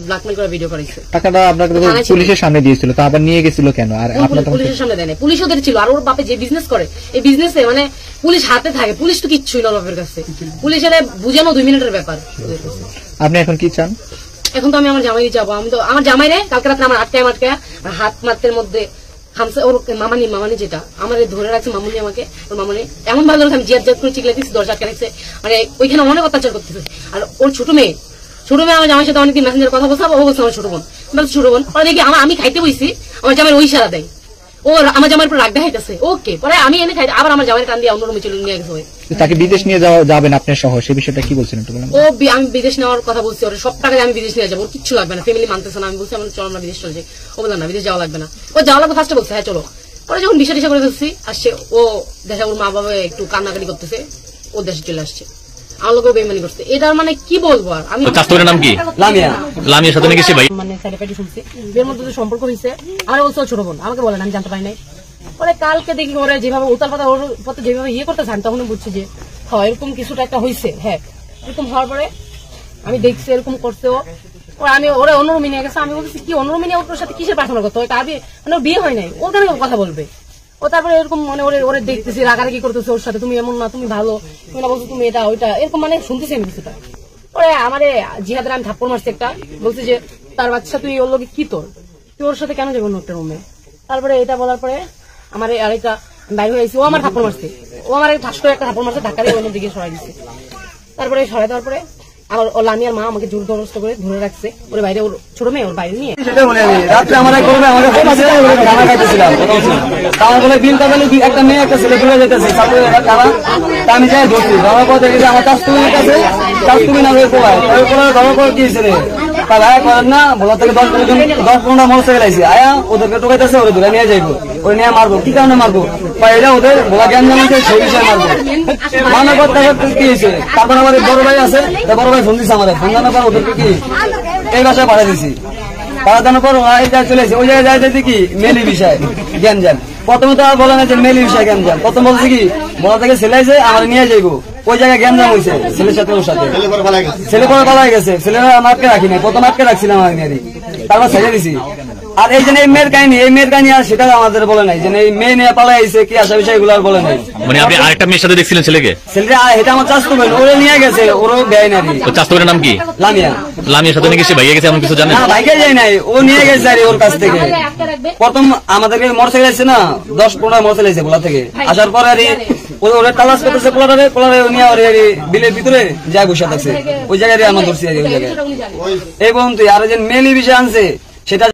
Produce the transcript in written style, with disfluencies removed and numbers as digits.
Blackmail করে video করেছে। টাকাটা আপনাকে পুলিশের সামনে দিয়েছিল, তো আবার নিয়ে গেছিল কেন? আর আপনার পুলিশের সামনে দেয় না, পুলিশ ওদের ছিল। আর ওর বাপে যে বিজনেস করে, এই বিজনেসে মানে পুলিশ হাতে থাকে, পুলিশ তো কিচ্ছুই না বাপের কাছে। পুলিশের বুঝানো 2 মিনিটের ব্যাপার। আপনি এখন কি চান? এখন তো আমি আমার জামাই যাবো। আমি তো আমার জামাই রে কালকে রাত্রে আমার আটকায় হাত মারতের মধ্যে খামসা, ওর মামানি যেটা আমার ধরে রাখছে, মামুনি আমাকে, ওর মামুনি এমন ভালো আমি জিয়াদ করে চিকলে দিচ্ছি, দরজা আটকে রাখছে, মানে ওইখানে অনেক অত্যাচার করতেছে। আর ওর ছোট মেয়ে আমার জামাইয়ের সাথে অনেকদিন মেসেঞ্জার কথা বলছে, ও বলছে আমার ছোট বোন, ছোট বোন। পরে দেখি আমি খাইতে বইছি, আমার জামাইয়ের ওই সারা দেয়, ও আমার জামাইয়ের উপর রাগ দেখাইতেছে। ওকে, পরে আমি এনে খাই, আবার আমার জামাইয়ের কান দিয়ে অন্য রুমে চলে নিয়ে গেছে। তাকে বিদেশ নিয়ে যাবেন আপনার সহ, সেই বিষয়টা কি বলছেন একটু বলেন? আমি বিদেশ নেওয়ার কথা বলছি, ওর সব টাকা আমি বিদেশ নিয়ে যাবো, ওর কিচ্ছু লাগবে না, ফ্যামিলি মানতেছে না। আমি বলছি আমার চলো আমরা বিদেশ চলে যাই, ও বললাম না বিদেশ যাওয়া লাগবে না। ও যাওয়া লাগবে ফার্স্টে বলছে হ্যাঁ চলো। পরে যখন বিষয় করে ফেলছি, আসছে ও দেশে, ওর মা বাবা একটু কান্নাকাটি করতেছে, ও দেশে চলে আসছে, আমার লোকেও বেইমানি করছে। এটার মানে কি বলবো আর? আমি নাম কি? লামিয়ার সাথে নাকি ভাই মানে সাইডে শুনছি এর মধ্যে যে সম্পর্ক হয়েছে, আমার বলছে ছোট বোন, আমাকে বলেন, আমি জানতে পারি নাই। পরে কালকে দেখি ওরা যেভাবে উতাল পাতা ওর পথে যেভাবে করতে চান, তখন বুঝছি যে হ্যাঁ এরকম কিছুটা একটা হয়েছে। হ্যাঁ এরকম হওয়ার পরে আমি দেখছি এরকম করছে ও। আমি ওরা অন্যরুমে নিয়ে গেছে, আমি বলছি কি অন্যরুমে নিয়ে ওর সাথে কিসের প্রার্থনা করতে হয়? তার মানে বিয়ে হয় নাই, ওর কেন কথা বলবে? ও তারপরে এরকম মানে ওরে দেখতেছি রাগারাগি করতেছে ওর সাথে, তুমি এমন না, তুমি ভালো, তুমি না বলছো তুমি এটা ওইটা, এরকম মানে শুনতেছি আমি কিছুটা। পরে আমার জিহাদের আমি থাপ্পড় মারছি একটা, বলছি যে তার বাচ্চা তুই ওর লোকে কি, তুই ওর সাথে কেন যাবো একটা রুমে? তারপরে এটা বলার পরে আমার আরেকটা বাইরে হয়ে গেছে, ও আমার থাপ্পড় মারছে, ও আমার ঠাস করে একটা থাপ্পড় মারছে, ধাক্কা দিয়ে অন্য দিকে সরাই দিচ্ছে। তারপরে সরাই দেওয়ার পরে আমার ও লামিয়ার মা আমাকে জোর জবরদস্ত করে ধরে রাখছে, ওর বাইরে, ওর ছোট মেয়ে ওর বাইরে নিয়ে রাত্রে আমার খানা খাইতেছিলাম, আমার বলে বিল টাকা একটা মেয়ে একটা ছেলে ঘুরে যেতেছে, আমি যাই ধরছি, ধরার পর দেখি আমার চাষতুমির কাছে চাষতুমি না হয়ে পোলায় ধরার পর কি ছেলে তার আয়া করেন না, বলা থেকে 10-15টা মোটরসাইকেল আইসি, আয়া ওদেরকে টোকাইতেছে, ওরা ধরে নিয়ে যাইবো, ওই নিয়ে মারবো। কি কারণে মারবো? এটা ওদের বলা জ্ঞান জানাচ্ছে, সেই বিষয়ে মারবো। মানার পর কি হয়েছে, তারপর আমাদের বড় ভাই আছে, বড় ভাই ফোন দিচ্ছে আমাদের, ফোন জানার পর ওদেরকে কি এই বাসায় পাঠিয়ে দিছি। পাঠানোর পর ওই জায়গায় চলে এসেছে, ওই জায়গায় যাই দেখি কি মেলি বিষয় জ্ঞান জান। প্রথমে তো আর বলে না যে মেলি বিষয় জ্ঞান জান, প্রথম বলছে কি বলা থেকে ছেলে আছে আমার নিয়ে যাইবো, ওই জায়গায় জ্ঞান জাম হয়েছে ছেলের সাথে, ওর সাথে ছেলে পরে পালাই গেছে, ছেলেরা আটকে রাখি নাই, প্রথম আটকে রাখছিলাম আমার নিয়ে, তারপর ছেড়ে দিছি। আর এই যে এই মেয়ের কাহিনী আর সেটা আমাদের বলে নাই, যে এই মেয়ে নিয়ে পালাই আইছে কি আসা বিষয় এগুলো আর বলে নাই। মানে আপনি আরেকটা মেয়ের সাথে দেখছিলেন ছেলেকে? ছেলেটা এটা আমার চাষ করবেন, ওরে নিয়ে গেছে, ওরও ব্যয় নারী। চাষ করবেন নাম কি? লামিয়া। লামিয়ার সাথে নাকি সে ভাইয়া গেছে এমন কিছু জানেন? না ভাইকে যায় নাই, ও নিয়ে গেছে আর ওর কাছ থেকে। প্রথম আমাদেরকে মোটরসাইকেল আসছে না, 10-15টা মোটরসাইকেল আসছে বলা থেকে, আসার পর আর ওরা তালাশ করতেছে পোলারে নিয়ে ওর বিলের ভিতরে যা বসে থাকছে, ওই জায়গায় আমরা ধরছি। ওই জায়গায় এই বন্ধু আর যে মেলি বিষয় আনছে সেটা